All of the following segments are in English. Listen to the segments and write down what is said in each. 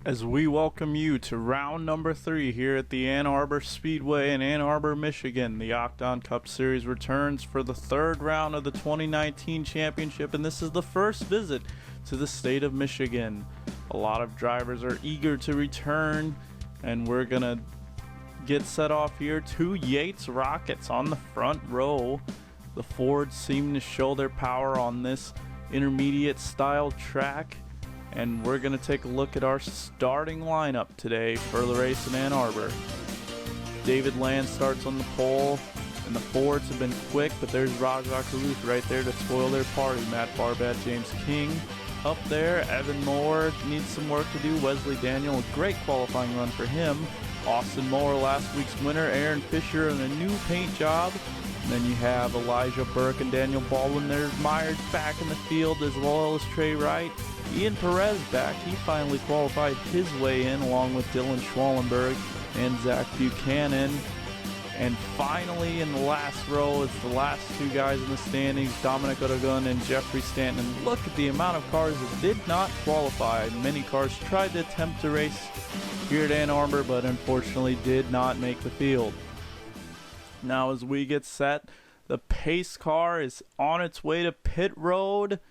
As we welcome you to round number 3 here at the Ann Arbor Speedway in Ann Arbor, Michigan. The Octan Cup Series returns for the third round of the 2019 championship, and this is the first visit to the state of Michigan. A lot of drivers are eager to return, and we're gonna get set off here. Two Yates Rockets on the front row. The Fords seem to show their power on this intermediate style track. And we're going to take a look at our starting lineup today for the race in Ann Arbor. David Land starts on the pole, and the Fords have been quick, but there's Rajah Caruth right there to spoil their party. Matt Barbat, James King up there. Evan Moore needs some work to do. Wesley Daniel, a great qualifying run for him. Austin Moore, last week's winner. Aaron Fisher in a new paint job. And then you have Elijah Burke and Daniel Baldwin. There's Myers back in the field, as well as Trey Wright. Ian Perez back. He finally qualified his way in, along with Dylan Schwallenberg and Zach Buchanan. And finally, in the last row, it's the last two guys in the standings, Dominic Oregon and Jeffrey Stanton. And look at the amount of cars that did not qualify. Many cars tried to attempt to race here at Ann Arbor, but unfortunately did not make the field. Now, as we get set, the pace car is on its way to pit road.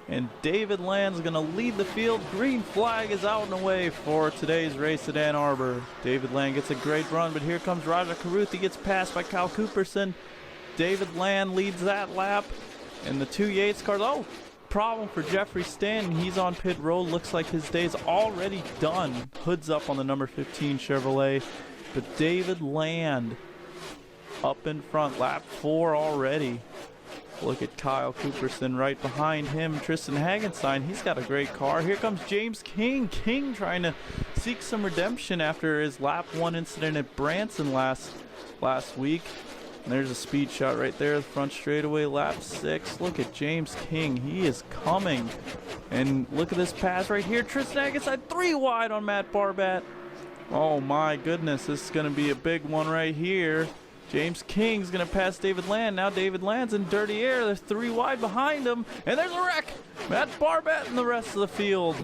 And David Land's going to lead the field. Green flag is out and away for today's race at Ann Arbor. David Land gets a great run, but here comes Rajah Caruth. He gets passed by Kyle Cooperson. David Land leads that lap. And the two Yates cars, problem for Jeffrey Stanton. He's on pit road. Looks like his day's already done. Hood's up on the number 15 Chevrolet. But David Land up in front, lap 4 already. Look at Kyle Cooperson right behind him. Tristan Hagenstein, he's got a great car. Here comes James King. King trying to seek some redemption after his lap 1 incident at Branson last week. And there's a speed shot right there, the front straightaway, lap 6. Look at James King. He is coming. And look at this pass right here. Tristan Hagenstein 3 wide on Matt Barbat. Oh my goodness, this is going to be a big one right here. James King's going to pass David Land. Now David Land's in dirty air. There's 3 wide behind him. And there's a wreck. Matt Barbat and the rest of the field.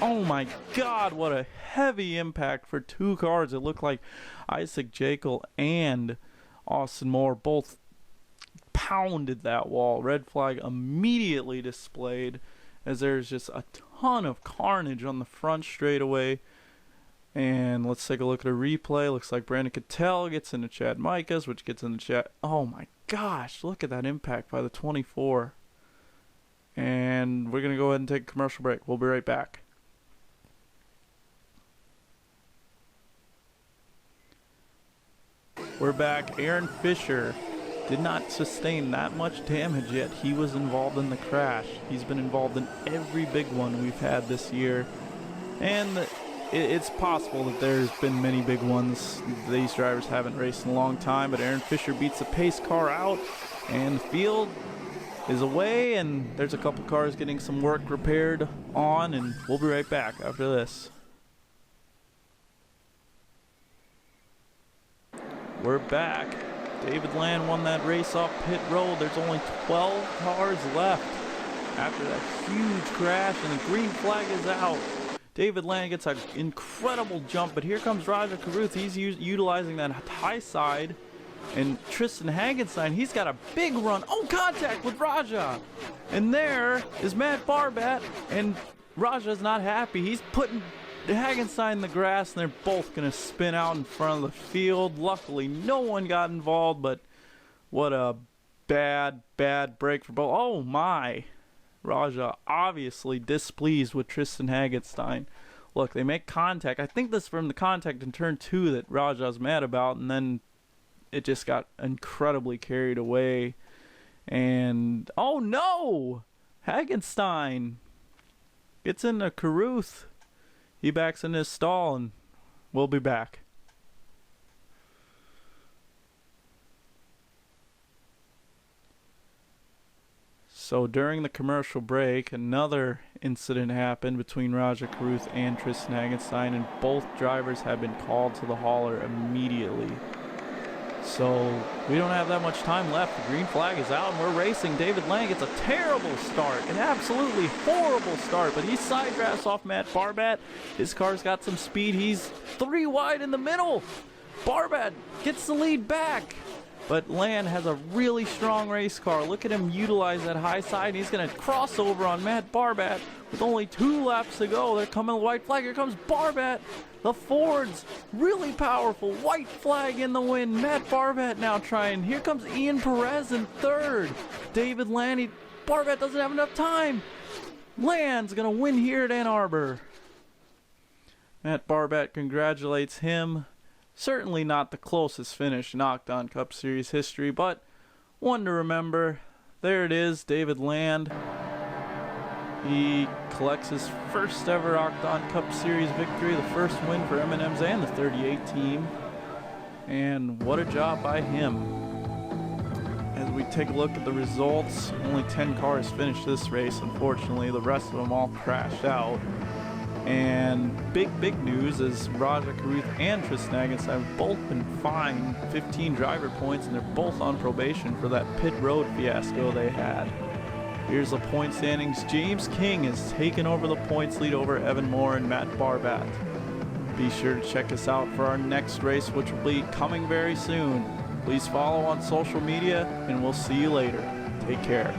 Oh my God, what a heavy impact for 2 cars. It looked like Isaac Jekyll and Austin Moore both pounded that wall. Red flag immediately displayed as there's just a ton of carnage on the front straightaway. And let's take a look at a replay. Looks like Brandon Cattell gets into Chad Micas, which gets into Chad. Oh my gosh, look at that impact by the 24. And we're going to go ahead and take a commercial break. We'll be right back. We're back. Aaron Fisher did not sustain that much damage yet. He was involved in the crash. He's been involved in every big one we've had this year. And it's possible that there's been many big ones. These drivers haven't raced in a long time, but Aaron Fisher beats the pace car out, and the field is away, and there's a couple cars getting some work repaired on, and we'll be right back after this. We're back. David Land won that race off pit road. There's only 12 cars left after that huge crash, and the green flag is out. David Land gets an incredible jump, but here comes Rajah Caruth. He's utilizing that high side. And Tristan Hagenstein, he's got a big run. Oh, contact with Rajah. And there is Matt Barbat, and Rajah's not happy. He's putting Hagenstein in the grass, and they're both going to spin out in front of the field. Luckily, no one got involved, but what a bad break for both. Oh, my. Rajah obviously displeased with Tristan Hagenstein. Look, they make contact. I think this is from the contact in turn 2 that Rajah's mad about, and then it just got incredibly carried away. And oh no! Hagenstein gets into Caruth. He backs in his stall, and we'll be back. So during the commercial break, another incident happened between Rajah Caruth and Tristan Hagenstein, and both drivers have been called to the hauler immediately. So we don't have that much time left. The green flag is out and we're racing. David Lang gets a terrible start, an absolutely horrible start, but he side drafts off Matt Barbat. His car's got some speed. He's 3 wide in the middle. Barbat gets the lead back. But Land has a really strong race car. Look at him utilize that high side. He's going to cross over on Matt Barbat with only 2 laps to go. They're coming the white flag. Here comes Barbat. The Ford's really powerful. White flag in the wind. Matt Barbat now trying. Here comes Ian Perez in 3rd. David Land. Barbat doesn't have enough time. Land's going to win here at Ann Arbor. Matt Barbat congratulates him. Certainly not the closest finish in Octan Cup Series history, but one to remember. There it is, David Land. He collects his first ever Octan Cup Series victory, the first win for M&M's and the 38 team. And what a job by him. As we take a look at the results, only 10 cars finished this race. Unfortunately, the rest of them all crashed out. And big news is Raja Karuth and Tristan Agnes have both been fined 15 driver points, and they're both on probation for that pit road fiasco they had. Here's the point standings. James King has taken over the points lead over Evan Moore and Matt Barbat. Be sure to check us out for our next race, which will be coming very soon. Please follow on social media, and we'll see you later. Take care.